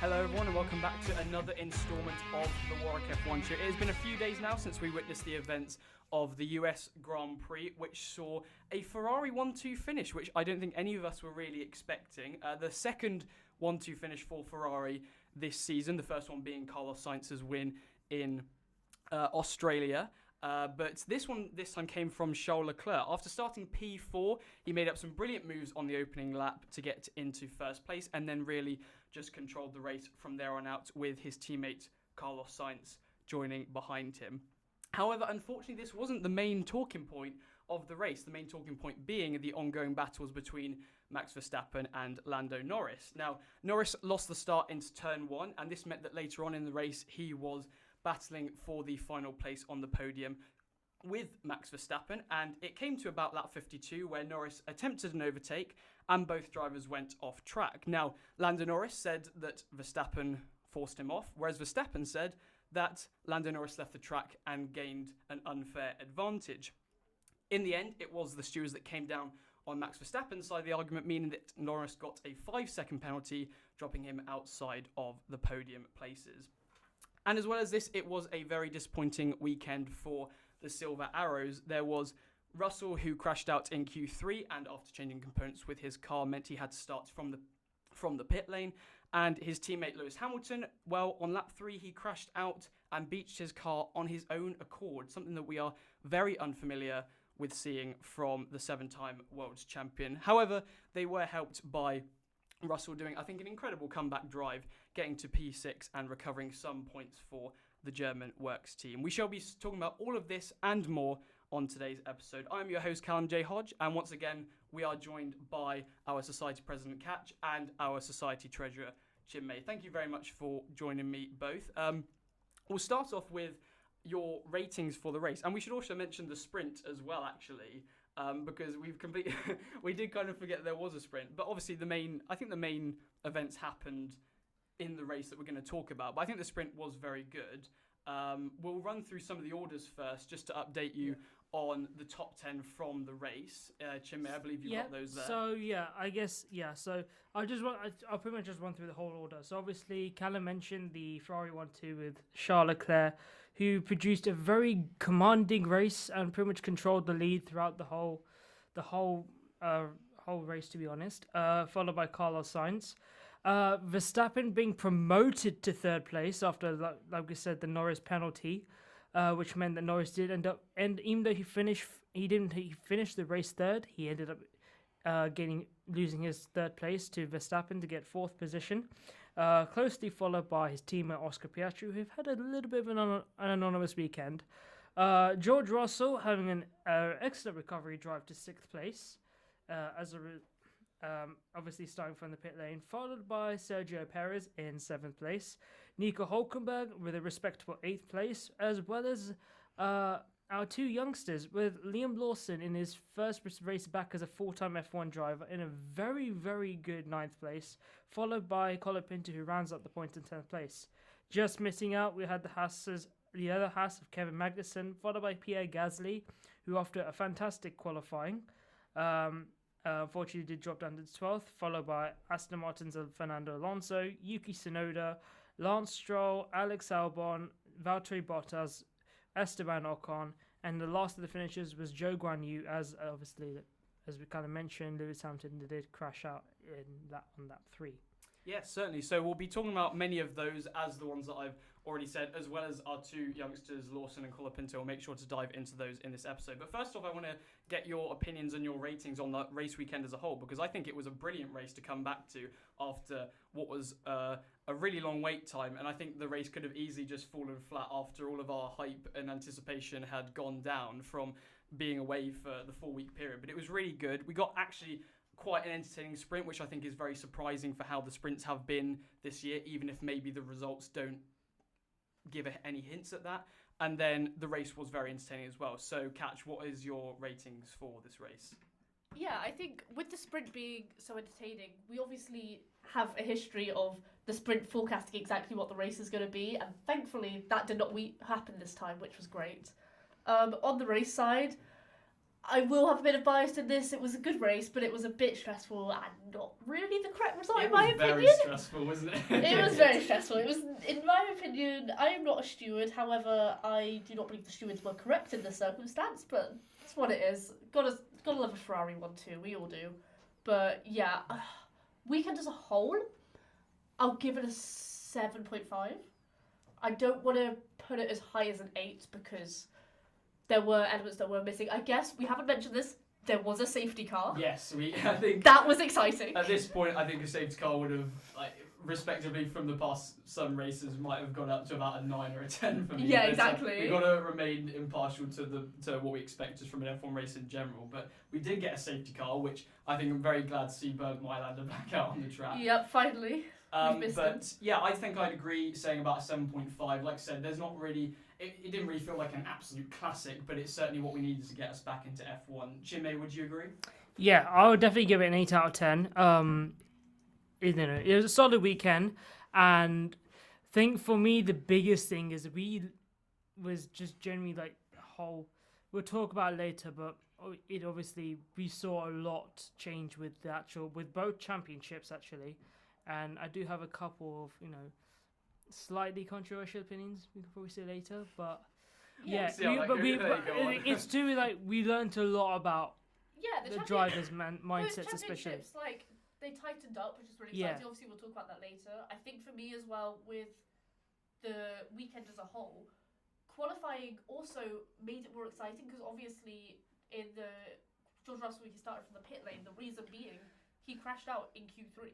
Hello everyone and welcome back to another instalment of the Warwick F1 Show. It has been a few days now since we witnessed the events of the US Grand Prix, which saw a Ferrari 1-2 finish, which I don't think any of us were really expecting. The second 1-2 finish for Ferrari this season, the first one being Carlos Sainz's win in Australia. But this time came from Charles Leclerc. After starting P4, he made up some brilliant moves on the opening lap to get into first place and then really just controlled the race from there on out with his teammate Carlos Sainz joining behind him. However, unfortunately, this wasn't the main talking point of the race, the main talking point being the ongoing battles between Max Verstappen and Lando Norris. Now, Norris lost the start into turn 1, and this meant that later on in the race, he was battling for the final place on the podium with Max Verstappen, and it came to about lap 52 where Norris attempted an overtake and both drivers went off track. Now, Lando Norris said that Verstappen forced him off, whereas Verstappen said that Lando Norris left the track and gained an unfair advantage. In the end, it was the stewards that came down on Max Verstappen's side of the argument, meaning that Norris got a 5-second penalty, dropping him outside of the podium places. And as well as this, it was a very disappointing weekend for the Silver Arrows. There was Russell, who crashed out in Q3, and after changing components with his car meant he had to start from the pit lane. And his teammate Lewis Hamilton, well, on lap 3, he crashed out and beached his car on his own accord, something that we are very unfamiliar with seeing from the 7-time world champion. However, they were helped by Russell doing, I think, an incredible comeback drive, getting to P6 and recovering some points for the German Works team. We shall be talking about all of this and more on today's episode. I'm your host, Callum J. Hodge, and once again, we are joined by our Society President, Katch, and our Society Treasurer, Chinmay. Thank you very much for joining me both. We'll start off with your ratings for the race, and we should also mention the sprint as well, actually. Because we did kind of forget there was a sprint, but obviously the main events happened in the race that we're going to talk about. But I think the sprint was very good. We'll run through some of the orders first, just to update you on the top 10 from the race. Chinmay, I believe you've got those there. So So I'll pretty much just run through the whole order. So obviously, Callum mentioned the Ferrari 1-2 with Charles Leclerc, who produced a very commanding race and pretty much controlled the lead throughout the whole race, to be honest. Followed by Carlos Sainz. Verstappen being promoted to third place after, like we said, the Norris penalty, which meant that Norris did end up, and even though he finished the race third, he ended up losing his third place to Verstappen to get fourth position. Closely followed by his teammate Oscar Piastri, who've had a little bit of an anonymous weekend. George Russell having an excellent recovery drive to sixth place, obviously starting from the pit lane, followed by Sergio Perez in seventh place, Nico Hülkenberg with a respectable eighth place, as well as our two youngsters, with Liam Lawson in his first race back as a full-time F1 driver in a very, very good ninth place, followed by Callum, who rounds up the points in 10th place. Just missing out, we had the other Haas of Kevin Magnussen, followed by Pierre Gasly, who after a fantastic qualifying, unfortunately did drop down to 12th, followed by Aston Martin's Fernando Alonso, Yuki Tsunoda, Lance Stroll, Alex Albon, Valtteri Bottas, Esteban Ocon, and the last of the finishers was Zhou Guanyu, as we kind of mentioned, Lewis Hamilton did crash out on lap 3. Yes, certainly. So we'll be talking about many of those as the ones that I've already said, as well as our two youngsters, Lawson and Colapinto. We'll make sure to dive into those in this episode. But first off, I want to get your opinions and your ratings on the race weekend as a whole, because I think it was a brilliant race to come back to after what was a really long wait time. And I think the race could have easily just fallen flat after all of our hype and anticipation had gone down from being away for the 4-week period. But it was really good. We got actually quite an entertaining sprint, which I think is very surprising for how the sprints have been this year, even if maybe the results don't give any hints at that. And then the race was very entertaining as well. So, Katch, what is your ratings for this race? Yeah, I think with the sprint being so entertaining, we obviously have a history of the sprint forecasting exactly what the race is going to be, and thankfully that did not happen this time, which was great. On the race side, I will have a bit of bias in this. It was a good race, but it was a bit stressful and not really the correct result in my opinion. It was very stressful, wasn't it? It was very stressful. It was, in my opinion, I am not a steward. However, I do not believe the stewards were correct in this circumstance, but it's what it is. Gotta love a Ferrari 1-2. We all do. But yeah, weekend as a whole, I'll give it a 7.5. I don't want to put it as high as an 8 because there were elements that were missing. I guess we haven't mentioned this. There was a safety car. Yes, I think that was exciting. At this point, I think a safety car would have, like, respectively from the past, some races might have gone up to about a 9 or a 10 for me. Yeah, But exactly. We've got to remain impartial to what we expect just from an F1 race in general. But we did get a safety car, which I think I'm very glad to see Berg Mailander back out on the track. Yep, finally. But yeah, I think I'd agree saying about a 7.5. Like I said, there's not really... It didn't really feel like an absolute classic, but it's certainly what we needed to get us back into F1. Chinmay, would you agree? Yeah, I would definitely give it an 8 out of 10. It was a solid weekend, and I think for me the biggest thing is we was just generally like whole. We'll talk about it later, but it obviously we saw a lot change with both championships actually, and I do have a couple of slightly controversial opinions we can probably see later, but it's too like we learned a lot about the drivers' mindsets, especially. Like they tightened up, which is really exciting. Obviously, we'll talk about that later. I think for me as well, with the weekend as a whole, qualifying also made it more exciting because obviously in the George Russell, he started from the pit lane. The reason being he crashed out in Q3.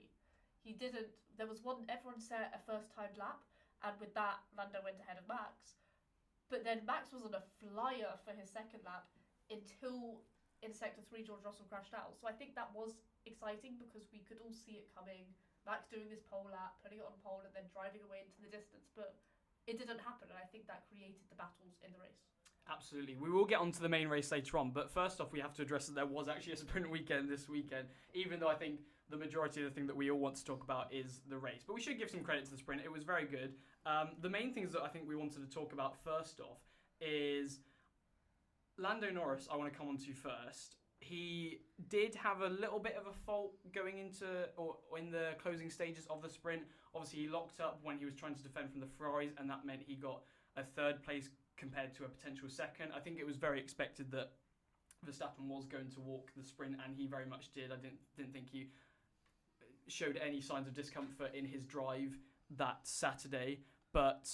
He didn't. There was one. Everyone set a first-time lap, and with that, Lando went ahead of Max. But then Max was on a flyer for his second lap until in Sector 3, George Russell crashed out. So I think that was exciting because we could all see it coming. Max doing this pole lap, putting it on pole, and then driving away into the distance. But it didn't happen, and I think that created the battles in the race. Absolutely. We will get onto the main race later on, but first off, we have to address that there was actually a sprint weekend this weekend, even though I think the majority of the thing that we all want to talk about is the race. But we should give some credit to the sprint. It was very good. The main things that I think we wanted to talk about first off is Lando Norris, I want to come on to first. He did have a little bit of a fault going into or in the closing stages of the sprint. Obviously, he locked up when he was trying to defend from the Ferraris, and that meant he got a third place compared to a potential second. I think it was very expected that Verstappen was going to walk the sprint, and he very much did. I didn't think he showed any signs of discomfort in his drive that Saturday. But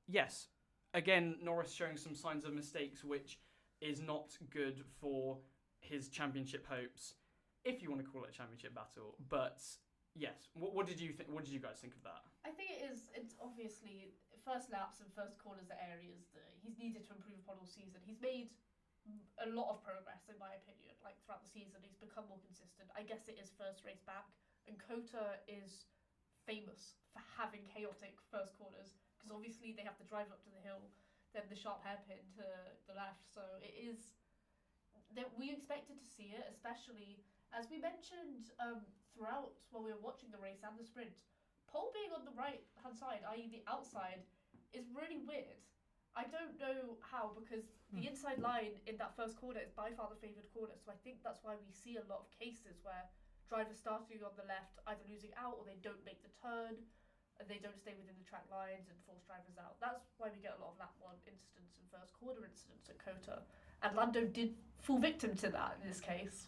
yes, again, Norris showing some signs of mistakes, which is not good for his championship hopes, if you want to call it a championship battle. But yes, what did you think? What did you guys think of that? I think it's obviously first laps and first corners are areas that he's needed to improve upon all season. He's made a lot of progress, in my opinion. Like throughout the season, he's become more consistent. I guess it is first race back, and Kota is famous for having chaotic first corners because obviously they have to drive up to the hill, then the sharp hairpin to the left. So it is that we expected to see it, especially as we mentioned throughout while we were watching the race and the sprint. Pole being on the right hand side, i.e. the outside, is really weird. I don't know how, because the inside line in that first corner is by far the favoured corner, so I think that's why we see a lot of cases where drivers starting on the left either losing out or they don't make the turn and they don't stay within the track lines and force drivers out. That's why we get a lot of lap 1 incidents and first corner incidents at Kota, and Lando did fall victim to that in this case.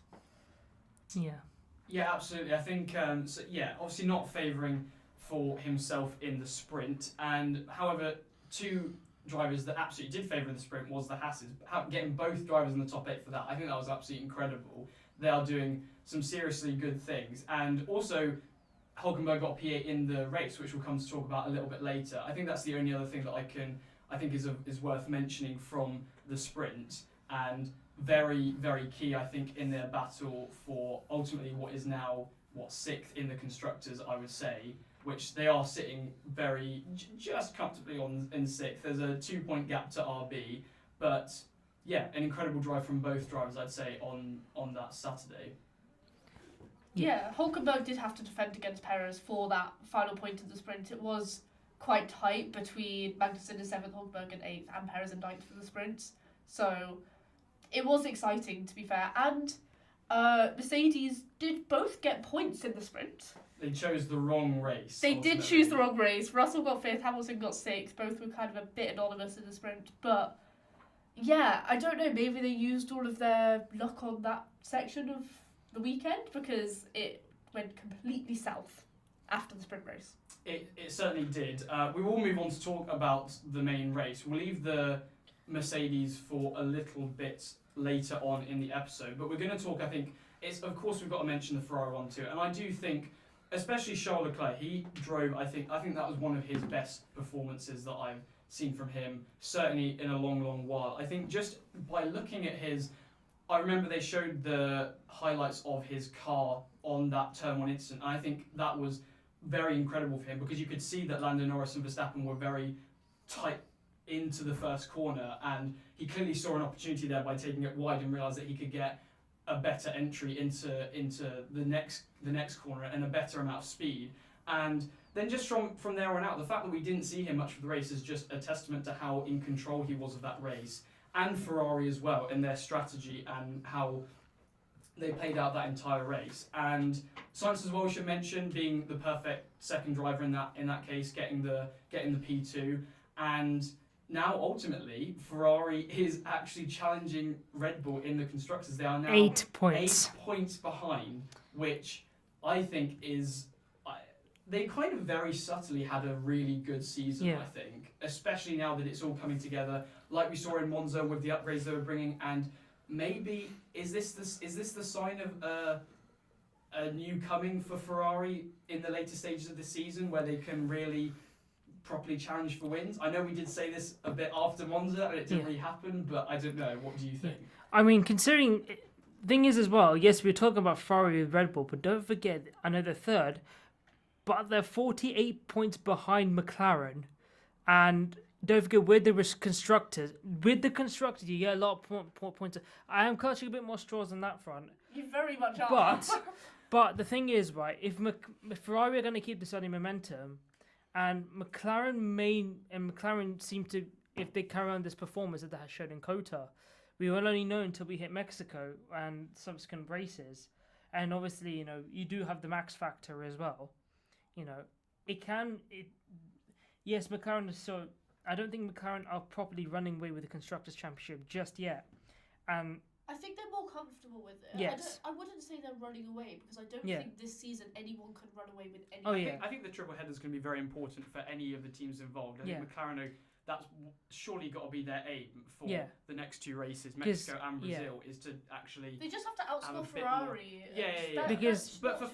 Yeah, absolutely. I think obviously not favouring for himself in the sprint, and however, two drivers that absolutely did favour in the sprint was the Hasses. Getting both drivers in the top 8 for that, I think that was absolutely incredible. They are doing some seriously good things, and also Hulkenberg got P8 in the race, which we'll come to talk about a little bit later. I think that's the only other thing that I think is worth mentioning from the sprint, and very, very key, I think, in their battle for ultimately what is now 6th in the constructors, I would say, which they are sitting very just comfortably in 6th. There's a 2-point gap to RB, but yeah, an incredible drive from both drivers, I'd say, on that Saturday. Yeah, Hulkenberg did have to defend against Perez for that final point of the sprint. It was quite tight between Magnussen in 7th, Hulkenberg in 8th, and Perez in 9th for the sprints. So it was exciting, to be fair. And Mercedes did both get points in the sprint. They chose the wrong race. They did choose the wrong race. Russell got 5th, Hamilton got 6th. Both were kind of a bit anonymous in the sprint. But yeah, I don't know. Maybe they used all of their luck on that section of the weekend because it went completely south after the sprint race. It certainly did. We will move on to talk about the main race. We'll leave the Mercedes for a little bit later on in the episode, but we're going to talk, I think, of course we've got to mention the Ferrari one too, and I do think, especially Charles Leclerc, he drove, I think that was one of his best performances that I've seen from him, certainly in a long while. I think just by looking at I remember they showed the highlights of his car on that turn 1 incident, and I think that was very incredible for him because you could see that Lando Norris and Verstappen were very tight into the first corner, and he clearly saw an opportunity there by taking it wide and realised that he could get a better entry into the next corner and a better amount of speed. And then just from there on out, the fact that we didn't see him much for the race is just a testament to how in control he was of that race, and Ferrari as well in their strategy and how they played out that entire race. And Sainz as well, we should mention, being the perfect second driver in that case, getting the P2. And now ultimately Ferrari is actually challenging Red Bull in the constructors. They are now 8 points. 8 points behind, which I think is they kind of very subtly had a really good season, I think, especially now that it's all coming together, like we saw in Monza with the upgrades they were bringing. And maybe is this the sign of a new coming for Ferrari in the later stages of the season, where they can really properly challenge for wins? I know we did say this a bit after Monza and it didn't really happen, but I don't know. What do you think? I mean, considering thing is as well, yes, we're talking about Ferrari with Red Bull, but don't forget, I know they're third, but they're 48 points behind McLaren, and don't forget with the constructors. With the constructors, you get a lot of points. I am clutching a bit more straws on that front. You very much are. But the thing is, right, if Ferrari are going to keep this early momentum, and McLaren seem to, if they carry on this performance that they have shown in Kota, we will only know until we hit Mexico and subsequent races. And obviously, you do have the max factor as well. Yes, McLaren is so. I don't think McLaren are properly running away with the Constructors' Championship just yet. And I think they're more comfortable with it. Yes. I wouldn't say they're running away because I don't think this season anyone can run away with anything. Oh, yeah. I think the triple header is going to be very important for any of the teams involved. I think McLaren, that's surely got to be their aim for the next 2 races, Mexico and Brazil, is to actually. They just have to outscore Ferrari. But for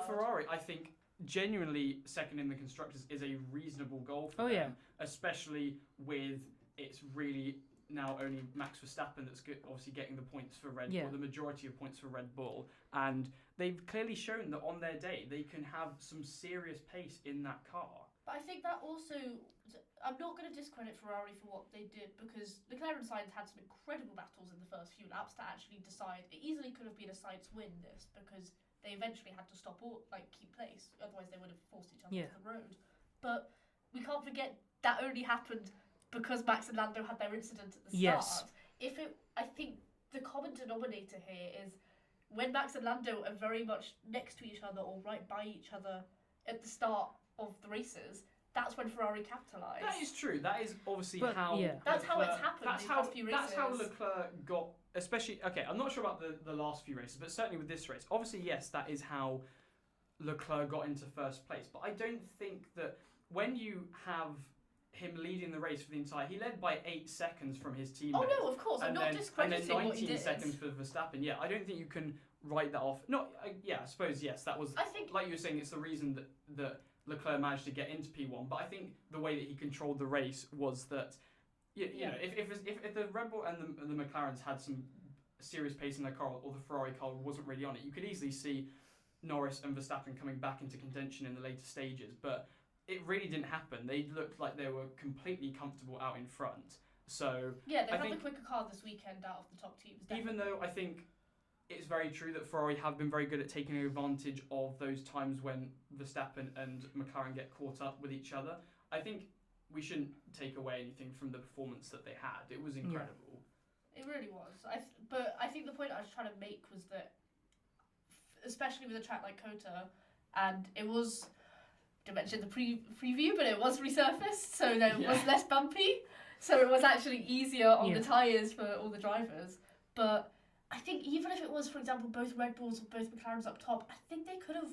Ferrari, I think genuinely second in the constructors is a reasonable goal for them, especially with it's really now only Max Verstappen that's obviously getting the points for Red Bull, the majority of points for Red Bull, and they've clearly shown that on their day they can have some serious pace in that car. But I think that also, I'm not going to discredit Ferrari for what they did, because Leclerc and Sainz had some incredible battles in the first few laps to actually decide. It easily could have been a Sainz win, this, because they eventually had to stop or keep pace, otherwise they would have forced each other off the road. But we can't forget that only happened because Max and Lando had their incident at the start. I think the common denominator here is when Max and Lando are very much next to each other or right by each other at the start of the races, that's when Ferrari capitalised. That is true. That is obviously how. Yeah. That's how it's happened. That's how Leclerc got. Especially, I'm not sure about the last few races, but certainly with this race, obviously yes, that is how Leclerc got into first place. But I don't think that when you have him leading the race for the entire, he led by 8 seconds from his teammate. Oh no, of course, I'm not discrediting what he did. And then 19 seconds for Verstappen. Yeah, I don't think you can write that off. I suppose yes, that was. I think, like you were saying, it's the reason that Leclerc managed to get into P1. But I think the way that he controlled the race was that. You know, if the Red Bull and the McLarens had some serious pace in their car, or the Ferrari car wasn't really on it, you could easily see Norris and Verstappen coming back into contention in the later stages. But it really didn't happen. They looked like they were completely comfortable out in front. So they have the quicker car this weekend out of the top teams. Definitely. Even though I think it's very true that Ferrari have been very good at taking advantage of those times when Verstappen and McLaren get caught up with each other, I think we shouldn't take away anything from the performance that they had. It was incredible. It really was. But I think the point I was trying to make was that, especially with a track like Kota, and it was, I didn't mention the preview, but it was resurfaced, so it was less bumpy. So it was actually easier on the tyres for all the drivers. But I think even if it was, for example, both Red Bulls or both McLarens up top, I think they could have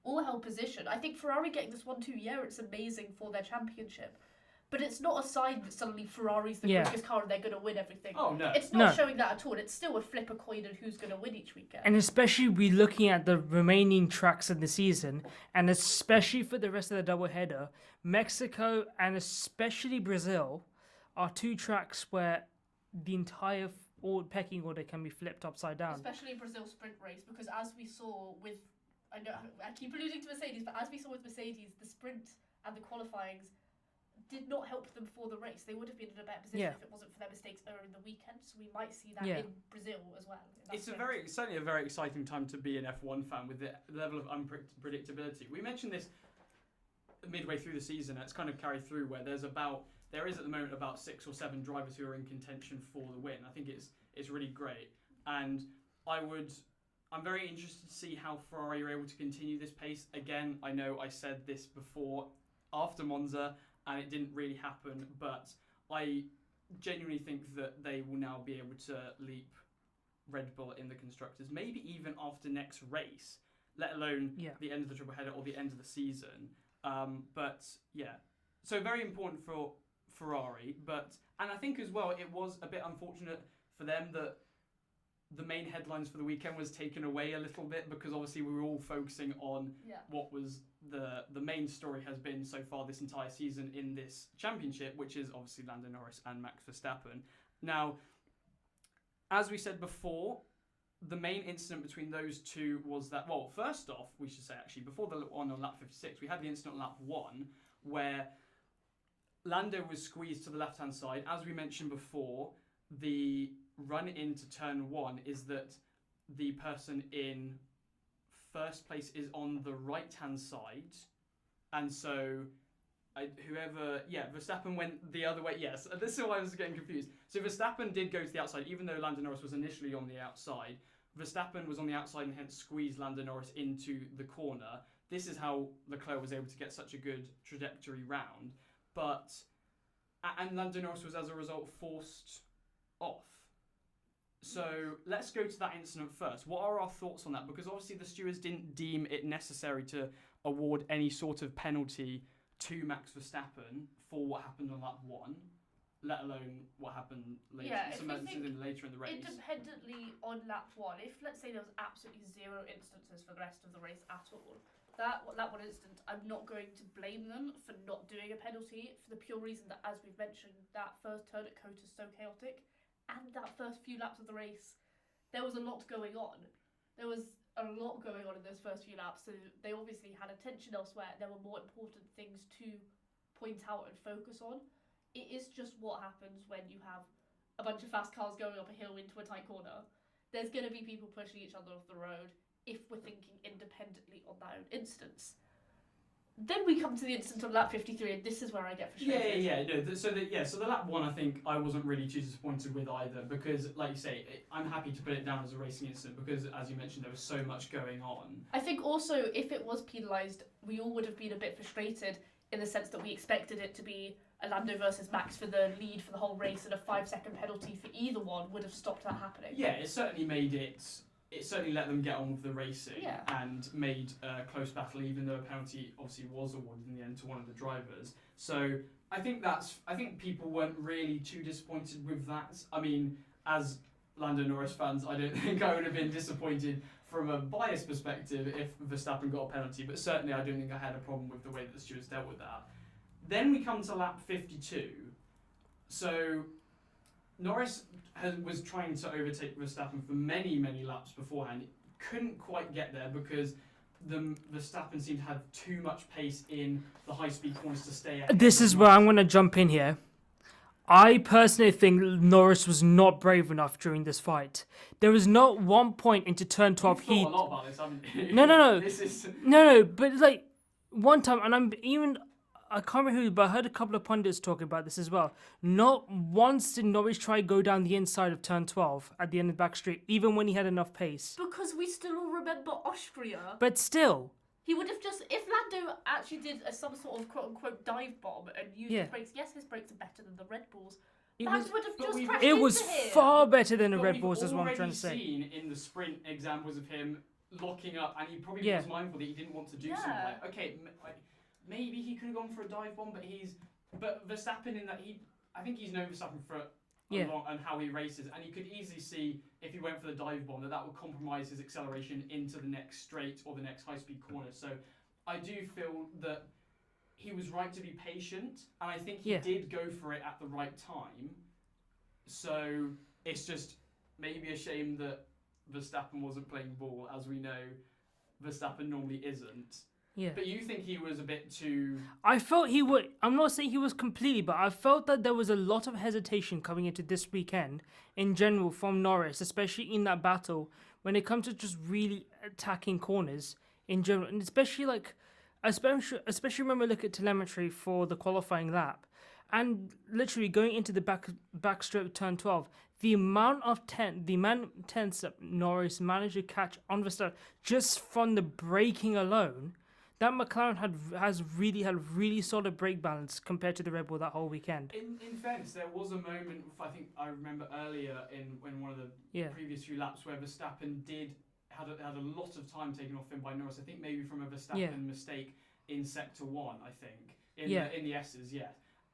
all held position. I think Ferrari getting this 1-2, it's amazing for their championship. But it's not a sign that suddenly Ferrari's the quickest car and they're going to win everything. Oh, no. It's not showing that at all. It's still a flip a coin on who's going to win each weekend. And especially we looking at the remaining tracks of the season, and especially for the rest of the doubleheader, Mexico and especially Brazil are two tracks where the entire pecking order can be flipped upside down. Especially Brazil sprint race, because as we saw with, I know I keep alluding to Mercedes, but as we saw with Mercedes, the sprint and the qualifyings did not help them for the race. They would have been in a better position if it wasn't for their mistakes earlier in the weekend. So we might see that in Brazil as well. It's certainly a very exciting time to be an F1 fan with the level of unpredictability. We mentioned this midway through the season. It's kind of carried through where there is at the moment about 6 or 7 drivers who are in contention for the win. I think it's really great, and I'm very interested to see how Ferrari are able to continue this pace. Again, I know I said this before after Monza, and it didn't really happen, but I genuinely think that they will now be able to leap Red Bull in the constructors, maybe even after next race, let alone the end of the triple header or the end of the season. So very important for Ferrari, and I think as well it was a bit unfortunate for them that the main headlines for the weekend was taken away a little bit, because obviously we were all focusing on what was the main story has been so far this entire season in this championship, which is obviously Lando Norris and Max Verstappen. Now, as we said before, the main incident between those two was that, well, first off, we should say actually, before the one on lap 56, we had the incident on lap 1 where Lando was squeezed to the left-hand side. As we mentioned before, the run into turn 1 is that the person in first place is on the right-hand side, and so Verstappen went the other way. Yes, this is why I was getting confused. So Verstappen did go to the outside, even though Lando Norris was initially on the outside. Verstappen was on the outside and hence squeezed Lando Norris into the corner. This is how Leclerc was able to get such a good trajectory round. And Lando Norris was as a result forced off. So let's go to that incident first. What are our thoughts on that? Because obviously the stewards didn't deem it necessary to award any sort of penalty to Max Verstappen for what happened on lap 1, let alone what happened later. Later in the race. Independently on lap 1, if let's say there was absolutely 0 instances for the rest of the race at all, that one instance, I'm not going to blame them for not doing a penalty for the pure reason that, as we've mentioned, that first turn at Kota is so chaotic. And that first few laps of the race, there was a lot going on. There was a lot going on in those first few laps, so they obviously had attention elsewhere. There were more important things to point out and focus on. It is just what happens when you have a bunch of fast cars going up a hill into a tight corner. There's going to be people pushing each other off the road if we're thinking independently on that own instance. Then we come to the instance on lap 53, and this is where I get frustrated. So the lap 1, I think I wasn't really too disappointed with either, because, like you say, I'm happy to put it down as a racing incident because, as you mentioned, there was so much going on. I think also, if it was penalised, we all would have been a bit frustrated in the sense that we expected it to be a Lando versus Max for the lead for the whole race, and a 5-second penalty for either one would have stopped that happening. Yeah, it certainly made it... It certainly let them get on with the racing and made a close battle, even though a penalty obviously was awarded in the end to one of the drivers. So I think people weren't really too disappointed with that. I mean, as Lando Norris fans, I don't think I would have been disappointed from a biased perspective if Verstappen got a penalty, but certainly I don't think I had a problem with the way that the stewards dealt with that. Then we come to lap 52. So Norris was trying to overtake Verstappen for many, many laps beforehand. Couldn't quite get there because Verstappen seemed to have too much pace in the high-speed corners to stay ahead. This is where I'm going to jump in here. I personally think Norris was not brave enough during this fight. There was not one point into turn 12 You've thought a lot about this, haven't you? No. This is... No, but like one time, and I'm even I can't remember who, but I heard a couple of pundits talking about this as well. Not once did Norris try go down the inside of turn 12 at the end of the back straight, even when he had enough pace. Because we still all remember Austria. But still, He would have just, if Lando actually did some sort of quote-unquote dive bomb and used his brakes, yes, his brakes are better than the Red Bulls. Max would have just crashed it into was him. far better than the But Red we've Bulls, is what I'm trying to already say. seen in the sprint examples of him locking up, and he probably was mindful that he didn't want to do something like, okay, maybe he could have gone for a dive bomb, but Verstappen in that I think he's known Verstappen for long and how he races, and you could easily see if he went for the dive bomb that would compromise his acceleration into the next straight or the next high-speed corner. So I do feel that he was right to be patient, and I think he did go for it at the right time. So it's just maybe a shame that Verstappen wasn't playing ball, as we know Verstappen normally isn't. Yeah. But you think he was a bit too... I felt he would. I'm not saying he was completely, but I felt that there was a lot of hesitation coming into this weekend in general from Norris, especially in that battle when it comes to just really attacking corners in general, and especially when we look at telemetry for the qualifying lap, and literally going into the back straight turn 12. The amount of tenths that Norris managed to catch on Verstappen just from the braking alone, that McLaren has really solid brake balance compared to the Red Bull that whole weekend. In fairness, there was a moment, I think I remember earlier in one of the previous few laps where Verstappen had a lot of time taken off him by Norris. I think maybe from a Verstappen mistake in sector 1, I think. In the S's,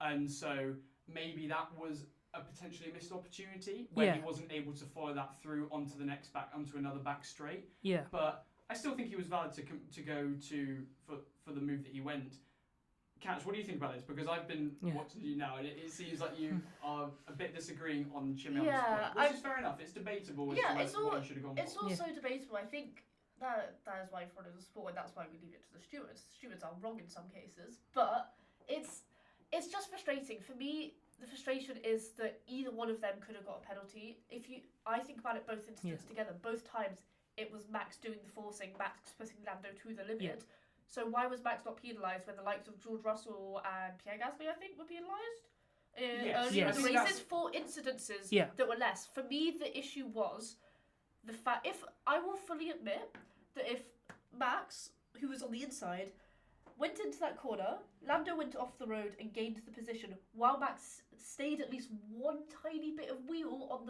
and so maybe that was a potentially missed opportunity where he wasn't able to follow that through onto another back straight. Yeah. But I still think he was valid to go for the move that he went. Katch, what do you think about this? Because I've been watching you now, and it seems like you are a bit disagreeing on Chinmay on this point, which is fair enough. It's debatable as to what he should have gone for. It's also debatable. I think that is why everyone is a sport, and that's why we leave it to the stewards. Stewards are wrong in some cases, but it's just frustrating. For me, the frustration is that either one of them could have got a penalty. I think about it both instances together. Both times it was Max doing the forcing, Max putting Lando to the limit. Yeah. So why was Max not penalised when the likes of George Russell and Pierre Gasly, I think, were penalised earlier in the races for incidences that were less? For me, the issue was the fact. I will fully admit that if Max, who was on the inside, went into that corner, Lando went off the road and gained the position, while Max stayed at least one tiny bit of wheel on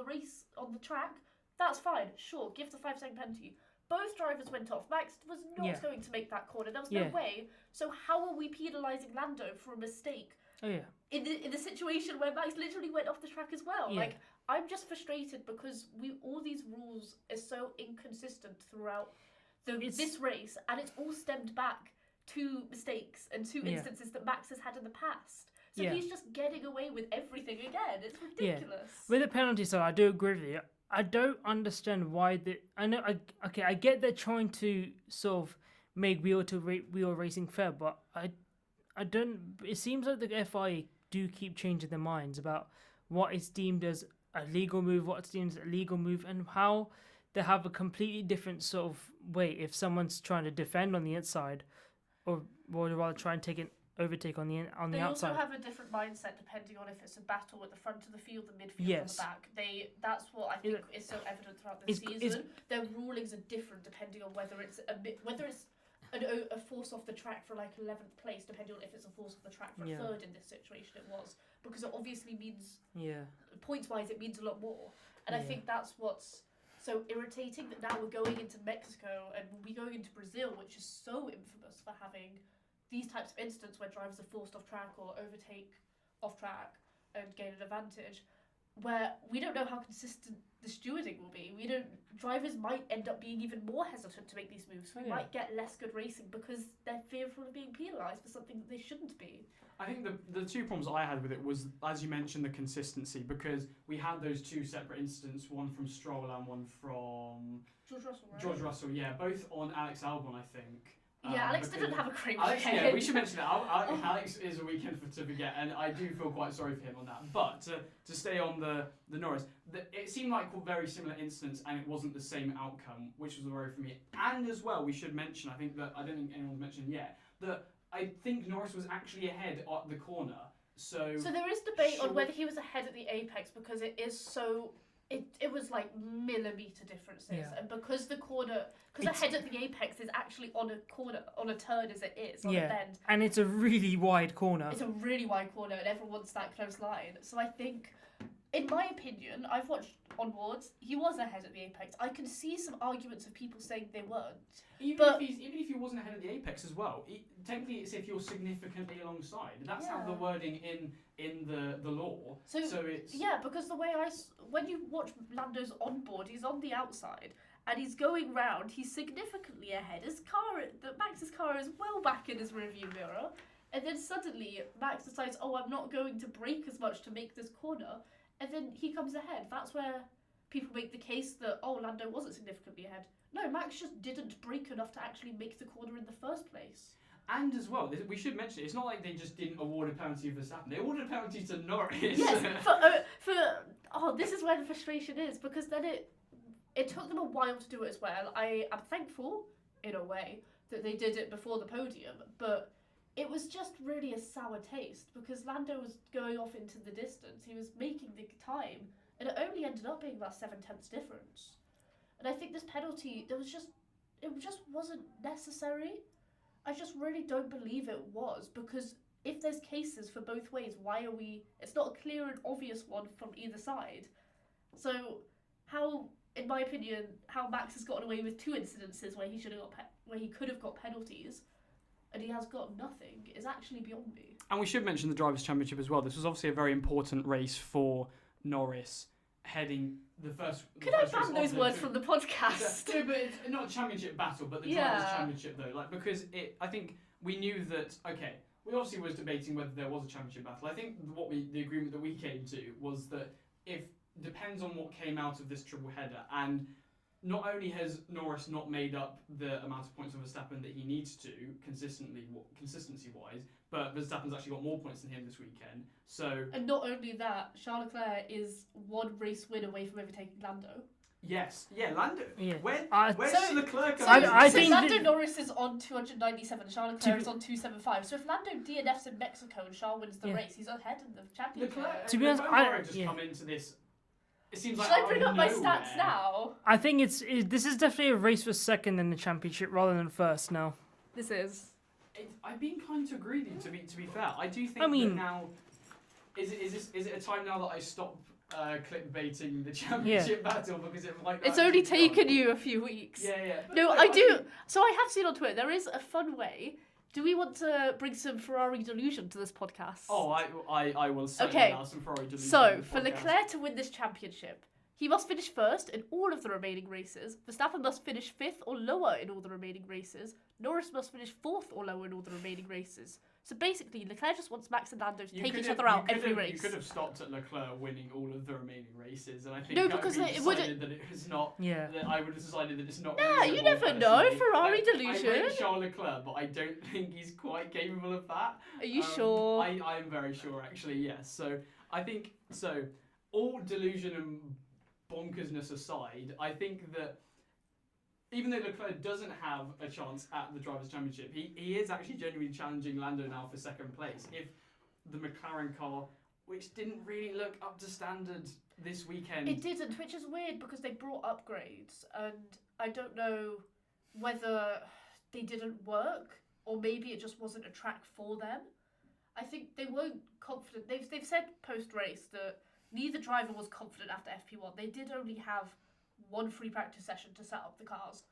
the track, that's fine. Sure, give the 5-second penalty. Both drivers went off. Max was not going to make that corner. There was no way. So how are we penalising Lando for a mistake? Oh yeah. In the situation where Max literally went off the track as well. Yeah. Like, I'm just frustrated because all these rules are so inconsistent throughout this race, and it's all stemmed back to mistakes and to instances that Max has had in the past. So he's just getting away with everything again. It's ridiculous. Yeah. With the penalty side, I do agree with you. I don't understand why I get they're trying to sort of make wheel racing fair, but I don't. It seems like the FIA do keep changing their minds about what is deemed as a legal move, what's deemed as a legal move, and how they have a completely different sort of way if someone's trying to defend on the inside, or rather try and take an overtake on the outside. They also have a different mindset depending on if it's a battle at the front of the field, the midfield, or the back. That's what I think is so evident throughout the season. Their rulings are different depending on whether it's a force off the track for like 11th place, depending on if it's a force off the track for a third in this situation it was. Because it obviously means, points-wise, it means a lot more. And I think that's what's so irritating, that now we're going into Mexico and we'll be going into Brazil, which is so infamous for having these types of incidents where drivers are forced off track or overtake off track and gain an advantage, where we don't know how consistent the stewarding will be. Drivers might end up being even more hesitant to make these moves. We might get less good racing because they're fearful of being penalised for something that they shouldn't be. I think the two problems I had with it was, as you mentioned, the consistency, because we had those two separate incidents, one from Stroll and one from George Russell, right? George Russell, both on Alex Albon, I think. Yeah, Alex because didn't have a great Alex, weekend. yeah, we should mention that. Alex is a weekend to forget, and I do feel quite sorry for him on that. But to stay on the Norris, it seemed like very similar incidents, and it wasn't the same outcome, which was a worry for me. And as well, we should mention, I don't think anyone's mentioned yet, that I think Norris was actually ahead at the corner. So there is debate on whether he was ahead at the apex because it is so. It was like millimetre differences, and because ahead at the apex is actually on a corner, on a turn as it is, on a bend. And it's a really wide corner. It's a really wide corner, and everyone wants that close line. So I think, in my opinion, I've watched onwards, he was ahead at the apex. I can see some arguments of people saying they weren't. Even if he wasn't ahead of the apex as well, technically it's if you're significantly alongside. That's how the wording in the law. So it's because the way when you watch Lando's onboard, he's on the outside and he's going round. He's significantly ahead. Max's car is well back in his rearview mirror, and then suddenly Max decides, "Oh, I'm not going to brake as much to make this corner," and then he comes ahead. That's where people make the case that Lando wasn't significantly ahead. No, Max just didn't brake enough to actually make the corner in the first place. And as well, we should mention, it's not like they just didn't award a penalty for Verstappen. They awarded a penalty to Norris. Yes, this is where the frustration is, because then it took them a while to do it as well. I am thankful, in a way, that they did it before the podium, but it was just really a sour taste, because Lando was going off into the distance. He was making the time, and it only ended up being about 7/10 difference. And I think this penalty, it just wasn't necessary. I just really don't believe it was, because if there's cases for both ways, it's not a clear and obvious one from either side. So in my opinion, how Max has gotten away with 2 incidences where he could have got penalties, and he has got nothing, is actually beyond me. And we should mention the Drivers' Championship as well. This was obviously a very important race for Norris, heading the first. Could I ban those words from the podcast? No, but it's not a championship battle, but the Drivers' Championship though, because I think we knew that. Okay, we obviously was debating whether there was a championship battle. I think the agreement that we came to was that depends on what came out of this triple header, and not only has Norris not made up the amount of points of Verstappen that he needs to consistency-wise, but Verstappen's actually got more points than him this weekend. So, and not only that, Charles Leclerc is 1 race win away from overtaking Lando. Yes, Lando. Yeah. Where's Leclerc? I think Lando Norris is on 297, Charles Leclerc is on 275. So if Lando DNFs in Mexico and Charles wins the race, he's ahead in the championship. To be honest, Leclerc just come into this. It seems like should I bring up my stats now? I think this is definitely a race for second in the championship rather than first now. This is. I've been kind to agree with you. To be fair, I do think that now is it a time now that I stop clickbaiting the championship battle, because it might. It's only taken you a few weeks. Yeah. No, I do. So I have seen on Twitter there is a fun way. Do we want to bring some Ferrari delusion to this podcast? Oh, I will certainly allow some Ferrari delusion. So, for Leclerc to win this championship, he must finish first in all of the remaining races. Verstappen must finish 5th or lower in all the remaining races. Norris must finish 4th or lower in all the remaining races. So basically, Leclerc just wants Max and Lando to take each other out every race. You could have stopped at Leclerc winning all of the remaining races, and I think because it decided that it was not. Yeah. That I would have decided that it's not. Yeah, you never know. Ferrari delusion. I rate Charles Leclerc, but I don't think he's quite capable of that. Are you sure? I am very sure, actually. Yes. So I think so. All delusion and bonkersness aside, I think that even though Leclerc doesn't have a chance at the Drivers' Championship, he is actually genuinely challenging Lando now for second place. If the McLaren car, which didn't really look up to standard this weekend... It didn't, which is weird because they brought upgrades, and I don't know whether they didn't work, or maybe it just wasn't a track for them. I think they weren't confident. They've said post-race that neither driver was confident after FP1. They did only have 1 free practice session to set up the cars,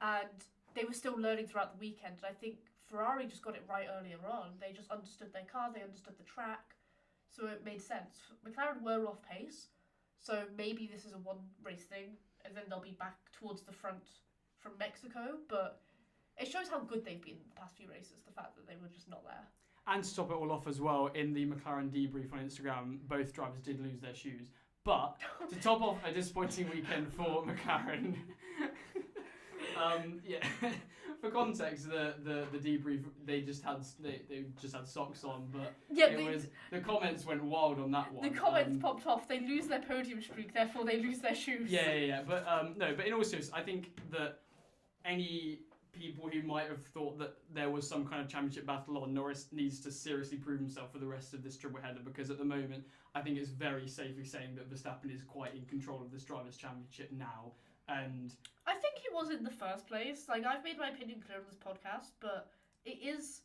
and they were still learning throughout the weekend. And I think Ferrari just got it right earlier on. They just understood their car, they understood the track, so it made sense. McLaren were off pace, so maybe this is a 1 race thing, and then they'll be back towards the front from Mexico. But it shows how good they've been the past few races, the fact that they were just not there. And to top it all off as well, in the McLaren debrief on Instagram, both drivers did lose their shoes. But to top off a disappointing weekend for McLaren, for context, the debrief they just had socks on, but Yeah, the comments went wild on that one. the comments popped off. They lose their podium streak, therefore they lose their shoes. Yeah. But no, but in all seriousness, I think that any people who might have thought that there was some kind of championship battle on, Norris needs to seriously prove himself for the rest of this triple header, because at the moment I think it's very safely saying that Verstappen is quite in control of this drivers' championship now. And I think he was in the first place. Like, I've made my opinion clear on this podcast, but it is,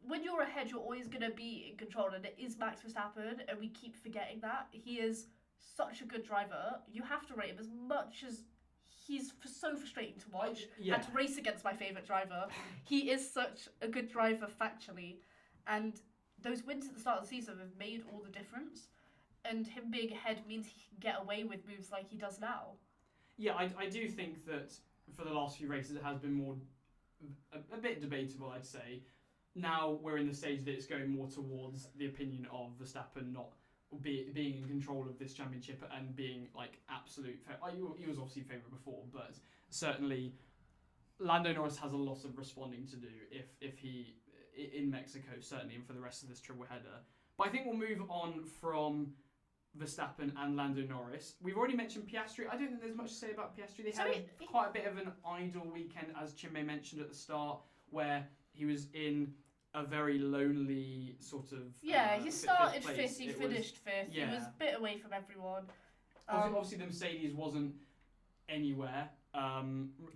when you're ahead, you're always going to be in control, and it is Max Verstappen, and we keep forgetting that. He is such a good driver. You have to rate him as much as he's so frustrating to watch and to race against my favourite driver. He is such a good driver factually, and those wins at the start of the season have made all the difference, and him being ahead means he can get away with moves like he does now. Yeah, I do think that for the last few races it has been more a bit debatable, I'd say. Now we're in the stage that it's going more towards the opinion of Verstappen not being in control of this championship and being like absolute. He was obviously favourite before, but certainly Lando Norris has a lot of responding to do if he in Mexico, certainly, and for the rest of this triple header. But I think we'll move on from Verstappen and Lando Norris. We've already mentioned Piastri. I don't think there's much to say about Piastri. They had quite a bit of an idle weekend, as Chinmay mentioned at the start, where he was in a very lonely sort of... Yeah, he started fifth, he finished fifth. Yeah. He was a bit away from everyone. Obviously, the Mercedes wasn't anywhere.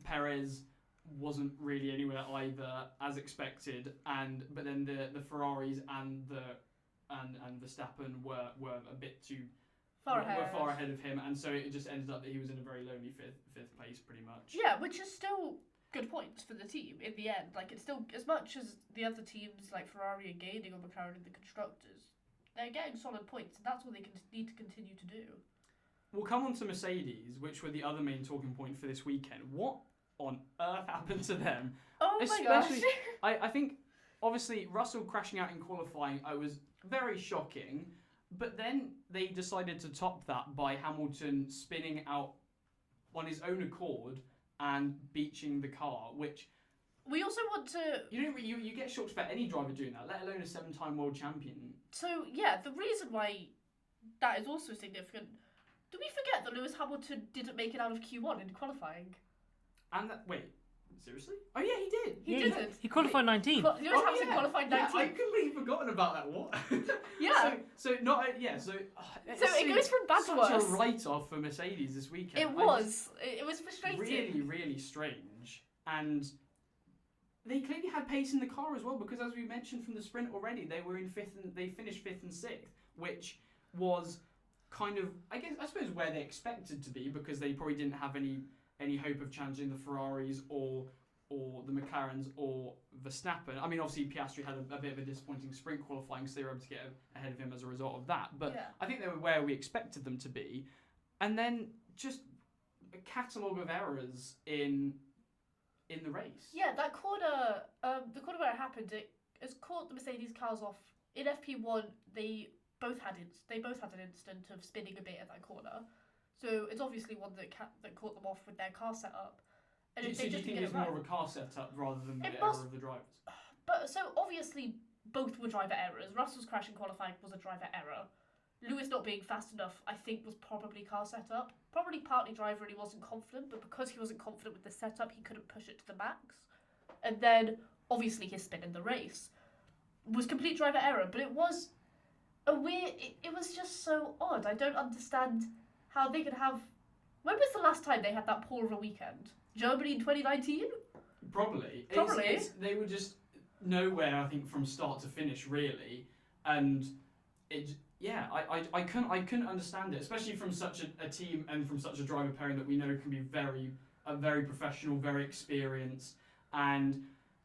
Perez wasn't really anywhere either, as expected. But then the Ferraris and Verstappen were a bit too far ahead of him, and so it just ended up that he was in a very lonely fifth place, pretty much. Yeah, which is still good points for the team in the end. Like, it's still, as much as the other teams like Ferrari are gaining on McLaren in the constructors, they're getting solid points, and that's what they need to continue to do. We'll come on to Mercedes, which were the other main talking point for this weekend. What on earth happened to them? Oh my gosh! I think obviously Russell crashing out in qualifying, I was very shocking, but then they decided to top that by Hamilton spinning out on his own accord and beaching the car, which we also want to. You get shocked for any driver doing that, let alone a 7-time world champion. So yeah, the reason why that is also significant. Do we forget that Lewis Hamilton didn't make it out of Q1 in qualifying? And wait, seriously? Oh yeah, he did. He didn't. He qualified 19th. Lewis Hamilton qualified 19th. Yeah, I completely forgotten about that. What? Yeah. So it goes from bad to worse. Such a write-off for Mercedes this weekend. It was frustrating. Really, really strange. And they clearly had pace in the car as well, because as we mentioned from the sprint already, they were in fifth and they finished 5th and 6th, which was kind of, I suppose, where they expected to be, because they probably didn't have any hope of challenging the Ferraris or the McLarens or Verstappen. I mean, obviously Piastri had a bit of a disappointing sprint qualifying, so they were able to get ahead of him as a result of that. But yeah. I think they were where we expected them to be. And then just a catalogue of errors in the race. Yeah, that corner, the corner where it happened, it has caught the Mercedes cars off. In FP1, they both had an instant of spinning a bit at that corner. So it's obviously one that caught them off with their car setup. And do you think it's more of a car setup rather than the error of the drivers? But so obviously both were driver errors. Russell's crash in qualifying was a driver error. Lewis not being fast enough, I think, was probably car setup. Probably partly driver and he wasn't confident, but because he wasn't confident with the setup, he couldn't push it to the max. And then obviously his spin in the race was complete driver error. But it was a weird. It was just so odd. I don't understand how they could have. When was the last time they had that poor of a weekend? Germany in 2019? Probably. They were just nowhere, I think, from start to finish, really. And I couldn't understand it, especially from such a team and from such a driver pairing that we know can be very professional, very experienced. And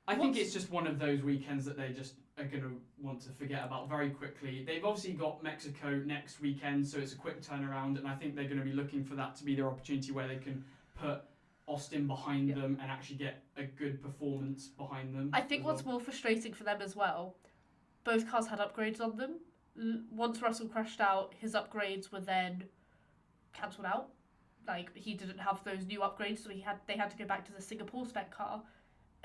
I think it's just one of those weekends that they just are going to want to forget about very quickly. They've obviously got Mexico next weekend, so it's a quick turnaround, and I think they're going to be looking for that to be their opportunity where they can put Austin behind them and actually get a good performance behind them. I think what's more frustrating for them as well, both cars had upgrades on them. Once Russell crashed out, his upgrades were then cancelled out. Like, he didn't have those new upgrades, so they had to go back to the Singapore spec car.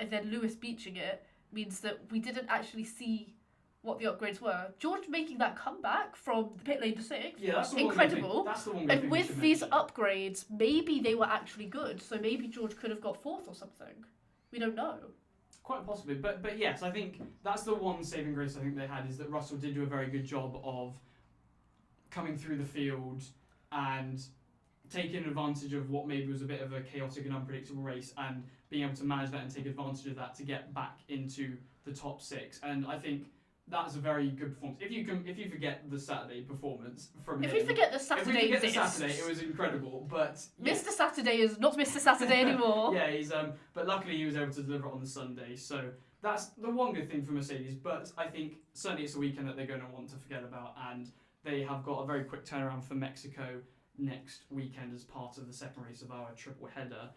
and then Lewis beaching it means that we didn't actually see what the upgrades were. George making that comeback from the pit lane to 6th, that's the incredible. That's the one good and thing with these upgrades, maybe they were actually good. So maybe George could have got 4th or something. We don't know. Quite possibly, but yes, I think that's the one saving grace I think they had, is that Russell did do a very good job of coming through the field and taking advantage of what maybe was a bit of a chaotic and unpredictable race, and being able to manage that and take advantage of that to get back into the top 6. And I think that's a very good performance. If you forget the Saturday performance from If him, we forget the Saturday the exists. Saturday, it was incredible. But Mr. Saturday is not Mr. Saturday anymore. yeah, he's but luckily he was able to deliver it on the Sunday. So that's the one good thing for Mercedes. But I think certainly it's a weekend that they're going to want to forget about, and they have got a very quick turnaround for Mexico next weekend as part of the second race of our triple header.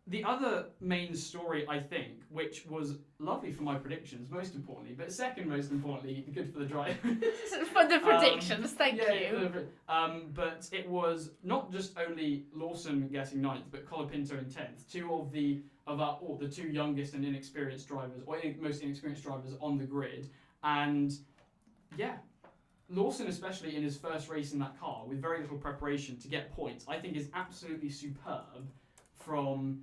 The other main story, I think, which was lovely for my predictions, most importantly, but second most importantly, good for the drivers. For the predictions, thank you. But it was not just only Lawson getting 9th, but Colapinto in 10th. Two of the two youngest and inexperienced drivers, or most inexperienced drivers on the grid. And yeah, Lawson, especially in his first race in that car, with very little preparation to get points, I think is absolutely superb from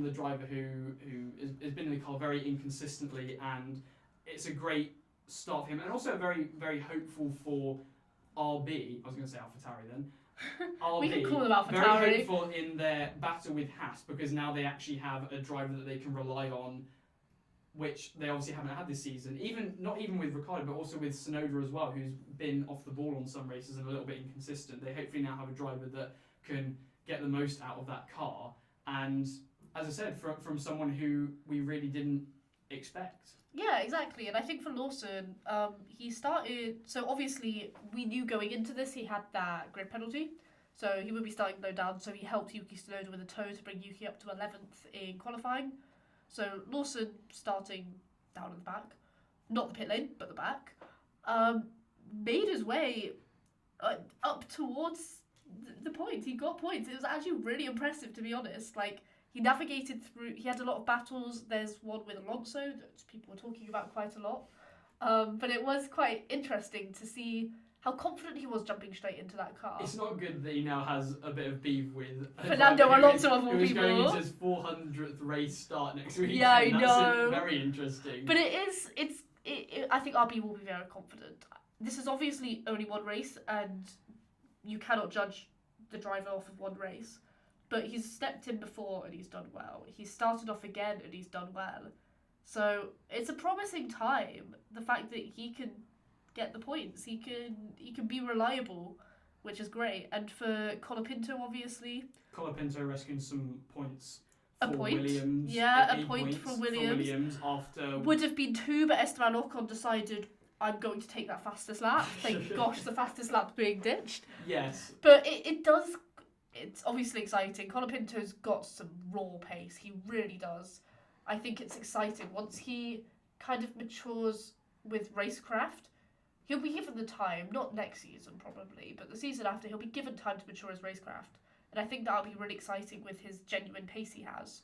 the driver who has been in the car very inconsistently, and it's a great start for him, and also very, very hopeful for RB. I was going to say AlphaTauri then. RB, We can call them AlphaTauri. Very hopeful in their battle with Haas, because now they actually have a driver that they can rely on, which they obviously haven't had this season. Not even with Ricciardo, but also with Tsunoda as well, who's been off the ball on some races and a little bit inconsistent. They hopefully now have a driver that can get the most out of that car, and as I said, from someone who we really didn't expect. Yeah, exactly. And I think for Lawson, he started. So obviously, we knew going into this he had that grid penalty, so he would be starting low down. So he helped Yuki Tsunoda with a toe to bring Yuki up to 11th in qualifying. So Lawson starting down at the back, not the pit lane, but the back, made his way up towards the points. He got points. It was actually really impressive, to be honest. Like, he navigated through. He had a lot of battles. There's one with Alonso that people were talking about quite a lot. But it was quite interesting to see how confident he was jumping straight into that car. It's not good that he now has a bit of beef with Fernando Alonso of all who is people. going into his 400th race start next week. Yeah, I That's know. Very interesting. But I think RB will be very confident. This is obviously only one race, and you cannot judge the driver off of one race. But he's stepped in before and he's done well. He's started off again and he's done well. So it's a promising time. The fact that he can get the points, he can be reliable, which is great. And for Colapinto, obviously, Colapinto rescuing some points. A for point. Williams. Yeah, a 8 point points for Williams. after. Would have been 2, but Esteban Ocon decided, I'm going to take that fastest lap. Thank gosh, the fastest lap's being ditched. Yes. But it's obviously exciting. Colapinto's got some raw pace. He really does. I think it's exciting. Once he kind of matures with racecraft, he'll be given the time, not next season probably, but the season after, he'll be given time to mature his racecraft. And I think that'll be really exciting with his genuine pace he has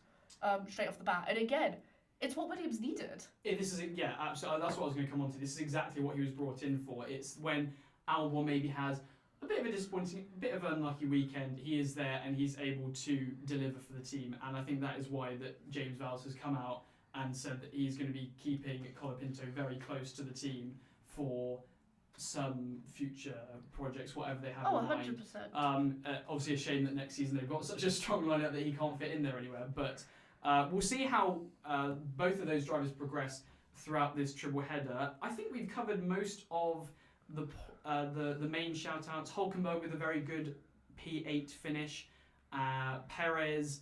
straight off the bat. And again, it's what Williams needed. Absolutely. That's what I was going to come on to. This is exactly what he was brought in for. It's when Albon maybe has a bit of a disappointing, bit of an unlucky weekend, he is there and he's able to deliver for the team. And I think that is why that James Vowles has come out and said that he's going to be keeping Colapinto very close to the team for some future projects, whatever they have in mind. 100%. Obviously a shame that next season they've got such a strong lineup that he can't fit in there anywhere, but we'll see how both of those drivers progress throughout this triple header. I think we've covered most of the main shout-outs. Hulkenberg with a very good P8 finish. Perez,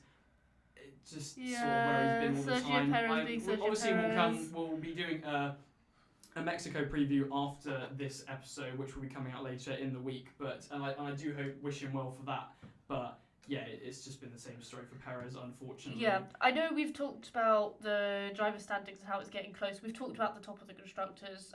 just sort of where he's been all the Sergio time. Perez being Sergio Obviously, Perez. we'll be doing a Mexico preview after this episode, which will be coming out later in the week. And I do wish him well for that. But yeah, it's just been the same story for Perez, unfortunately. Yeah, I know we've talked about the driver standings and how it's getting close. We've talked about the top of the constructors.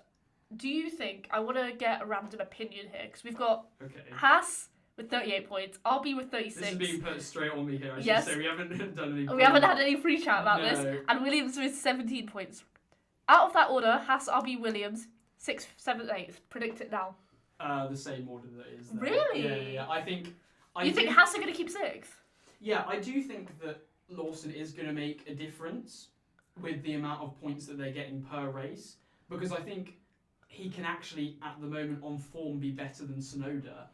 Do you think, I want to get a random opinion here, because we've got Haas, with 38 points. RB with 36. This is being put straight on me here. I should Yes. say we haven't done any. We haven't had any free chat about No. this. And Williams with 17 points. Out of that order, Haas, RB, Williams, 6th, 7th, 8th. Predict it now. The same order that is there. Really? Yeah. I think. You think Haas are going to keep 6th? Yeah, I do think that Lawson is going to make a difference with the amount of points that they're getting per race, because I think he can actually, at the moment, on form, be better than Tsunoda.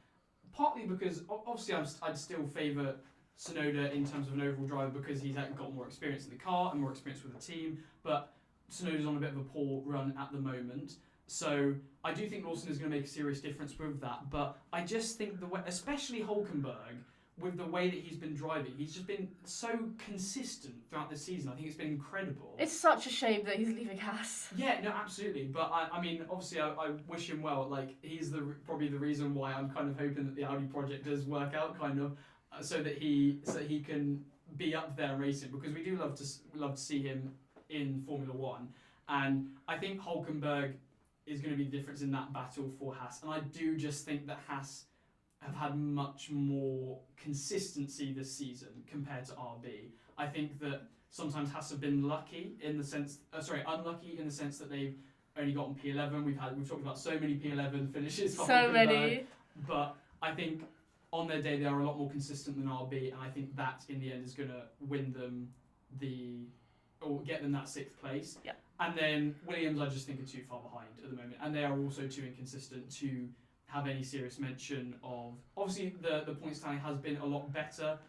Partly because, obviously, I'd still favour Tsunoda in terms of an overall driver because he's got more experience in the car and more experience with the team, but Tsunoda's on a bit of a poor run at the moment. So I do think Lawson is going to make a serious difference with that, but I just think especially Hülkenberg, with the way that he's been driving, he's just been so consistent throughout the season. I think it's been incredible. It's such a shame that he's leaving Haas. Yeah, no, absolutely. But I mean, obviously, I wish him well. Like, he's probably the reason why I'm kind of hoping that the Audi project does work out, kind of, so that he can be up there racing, because we do love to see him in Formula One, and I think Hülkenberg is going to be the difference in that battle for Haas. And I do just think that Haas have had much more consistency this season compared to RB. I think that sometimes Haas have been unlucky in the sense that they've only gotten P11. We've talked about so many P11 finishes for So Hülkenberg, many. but I think on their day they are a lot more consistent than RB, and I think that in the end is going to win them or get them that 6th place. Yeah. And then Williams, I just think, are too far behind at the moment, and they are also too inconsistent to have any serious mention of. Obviously, the points tally has been a lot better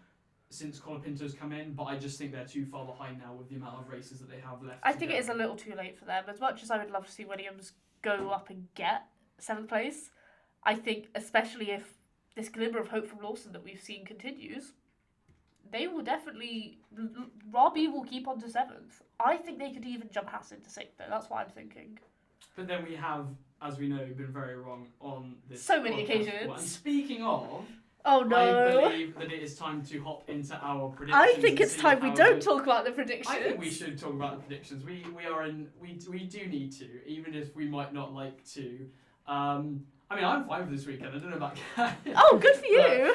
since Colapinto's come in, but I just think they're too far behind now with the amount of races that they have left. I think it is a little too late for them. As much as I would love to see Williams go up and get 7th place, I think, especially if this glimmer of hope from Lawson that we've seen continues, they will definitely. Robbie will keep on to 7th. I think they could even jump Haas into 6th, though. That's what I'm thinking. But then we have, as we know, been very wrong on this. So many podcast occasions. before. And speaking of, Oh no! I believe that it is time to hop into our predictions. I think and it's see time we how don't good- talk about the predictions. I think we should talk about the predictions. We do need to, even if we might not like to. I mean, I'm fine for this weekend. I don't know about Kat. Oh, good for you!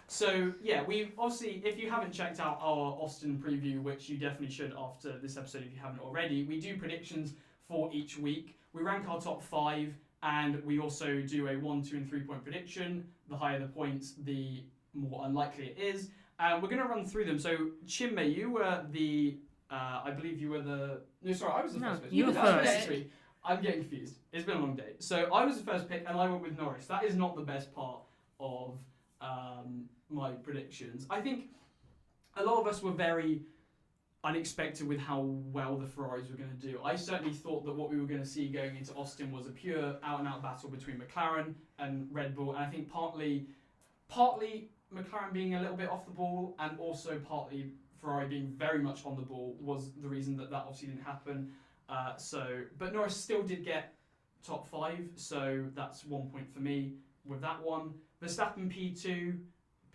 So yeah, we obviously, if you haven't checked out our Austin preview, which you definitely should after this episode if you haven't already, we do predictions for each week. We rank our top 5, and we also do a 1, 2, and 3 point prediction. The higher the points, the more unlikely it is. And we're going to run through them. So, Chinmay, you were I believe you were no, sorry, I was the first pick. you were first. I'm getting confused. It's been a long day. So, I was the first pick, and I went with Norris. That is not the best part of my predictions. I think a lot of us were very unexpected with how well the Ferraris were going to do. I certainly thought that what we were going to see going into Austin was a pure out-and-out battle between McLaren and Red Bull, and I think partly McLaren being a little bit off the ball, and also partly Ferrari being very much on the ball was the reason that obviously didn't happen. But Norris still did get top 5, so that's 1 point for me with that one. Verstappen P2,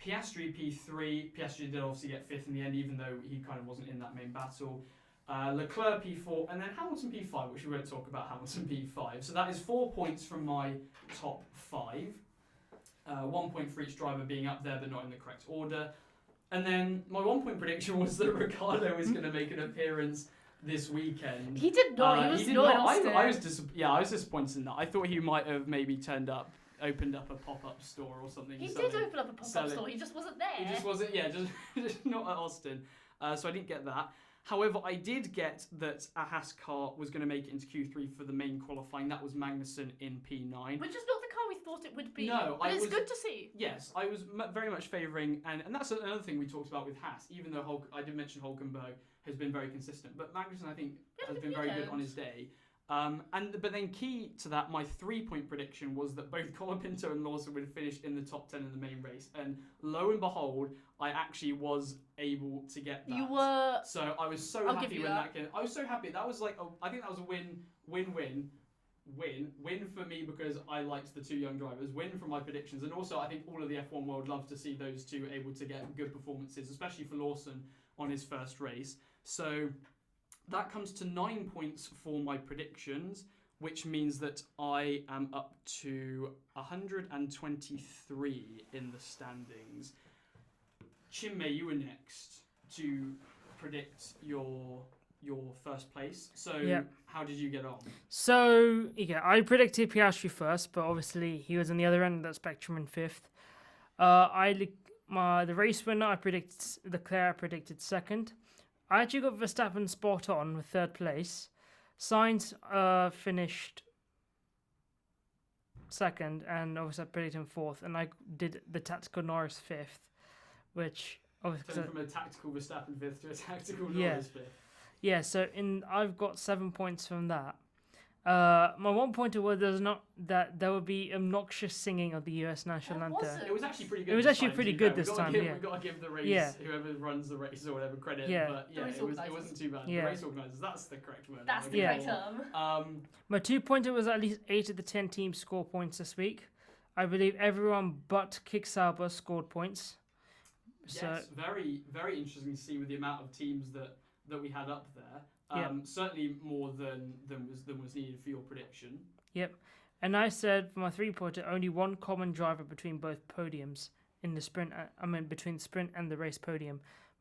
Piastri P3. Piastri did obviously get 5th in the end, even though he kind of wasn't in that main battle. Leclerc P4, and then Hamilton P5, which we won't talk about Hamilton P5. So that is 4 points from my top 5. 1 point for each driver being up there, but not in the correct order. And then my 1 point prediction was that Ricciardo was going to make an appearance this weekend. He did not. He was not in Austin. I was disappointed in that. I thought he might have maybe opened up a pop-up store or something. He did open up a pop-up store. He just wasn't there. He just wasn't. Yeah, just not at Austin. So I didn't get that. However, I did get that a Haas car was going to make it into Q3 for the main qualifying. That was Magnussen in P9. Which is not the car we thought it would be. No, but it's good to see. Yes, I was very much favouring, and that's another thing we talked about with Haas. Even though I did mention Hülkenberg has been very consistent, but Magnussen I think has been very good on his day. But then key to that, my 3 point prediction was that both Colapinto and Lawson would finish in the top 10 in the main race, and lo and behold, I actually was able to get that. You were. So I was so happy when that came. I was so happy. That was like I think that was a win for me because I liked the 2 young drivers. Win for my predictions, and also I think all of the F1 world love to see those 2 able to get good performances, especially for Lawson on his first race. So that comes to 9 points for my predictions. which means that I am up to 123 in the standings. Chinmay, you were next to predict your first place. So how did you get on? So, I predicted Piastri first, but obviously he was on the other end of that spectrum in 5th. The race winner, I predicted Leclerc, I predicted 2nd. I actually got Verstappen spot on with 3rd place. Sainz finished 2nd, and obviously I predicted him 4th, and I did the tactical Norris 5th, which obviously... So from a tactical Verstappen 5th to a tactical Norris 5th. Yeah, so I've got 7 points from that. My 1 pointer was that there would be obnoxious singing of the US national anthem. It was actually pretty good. It was actually pretty good this time. We've got to give the race, whoever runs the race or whatever, credit. Yeah. But it wasn't too bad. Yeah. The race organisers, that's the correct word. That's the correct term. My 2 pointer was at least 8 of the 10 teams score points this week. I believe everyone but Kick Sauber scored points. Yes, very, very interesting to see with the amount of teams that we had up there. Certainly more than was needed for your prediction. Yep. And I said for my 3-pointer, only one common driver between both podiums in the sprint. Between the sprint and the race podium.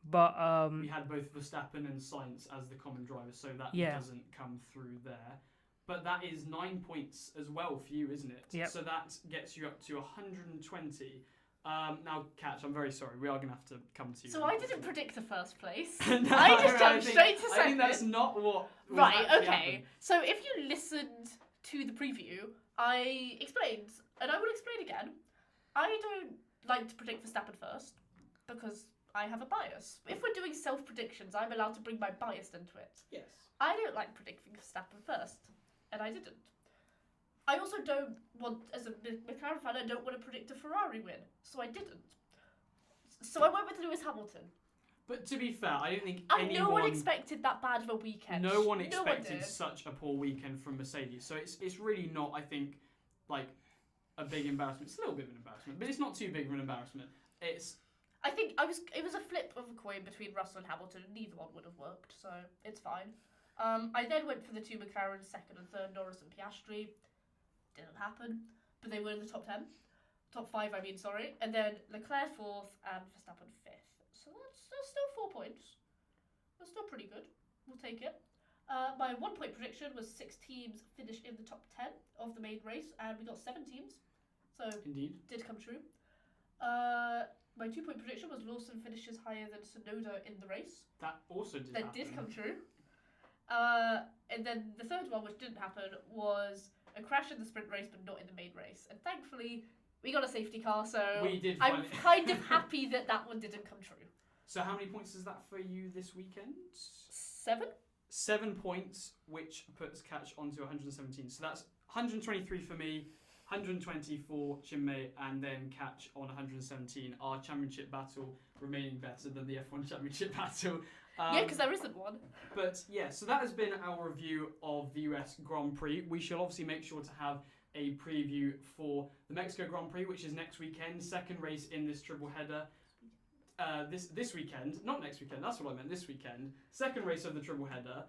But we had both Verstappen and Sainz as the common drivers, so that doesn't come through there. But that is 9 points as well for you, isn't it? Yep. So that gets you up to 120. Now, Katch, I'm very sorry. We are going to have to come to you. So I didn't predict the first place. No, I just jumped straight to second. I think that's not what was Right, actually okay. happened. So if you listened to the preview, I explained, and I will explain again, I don't like to predict Verstappen first, because I have a bias. If we're doing self-predictions, I'm allowed to bring my bias into it. Yes. I don't like predicting Verstappen first, and I didn't. I also don't want, as a McLaren fan, I don't want to predict a Ferrari win, so I didn't. So I went with Lewis Hamilton. But to be fair, I don't think no one expected that bad of a weekend. No one expected did. such a poor weekend from Mercedes. So it's really not, I think, like a big embarrassment. It's a little bit of an embarrassment, but it's not too big of an embarrassment. I think it was a flip of a coin between Russell and Hamilton, and neither one would have worked, so it's fine. I then went for the 2 McLarens, 2nd and 3rd, Norris and Piastri. Didn't happen, but they were in the top 10. Top 5, sorry. And then Leclerc 4th and Verstappen 5th. So that's still 4 points. That's still pretty good. We'll take it. My 1 point prediction was 6 teams finish in the top 10 of the main race, and we got 7 teams. So Indeed. Did come true. My 2 point prediction was Lawson finishes higher than Tsunoda in the race. That also did That happen. did come true. And then the 3rd one, which didn't happen, was a crash in the sprint race, but not in the main race. And thankfully, we got a safety car, so I'm kind of happy that one didn't come true. So how many points is that for you this weekend? 7? 7 points, which puts Katch onto 117. So that's 123 for me, 120 for Chinmay, and then Katch on 117. Our championship battle remaining better than the F1 championship battle. Because there isn't one. But yeah, so that has been our review of the US Grand Prix. We shall obviously make sure to have a preview for the Mexico Grand Prix, which is next weekend. 2nd race in this triple header. This weekend, not next weekend. That's what I meant. This weekend, 2nd race of the triple header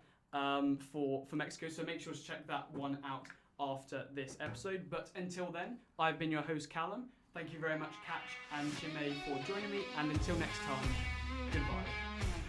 for Mexico. So make sure to check that one out after this episode. But until then, I've been your host Callum. Thank you very much, Katch and Chinmay, for joining me. And until next time, goodbye.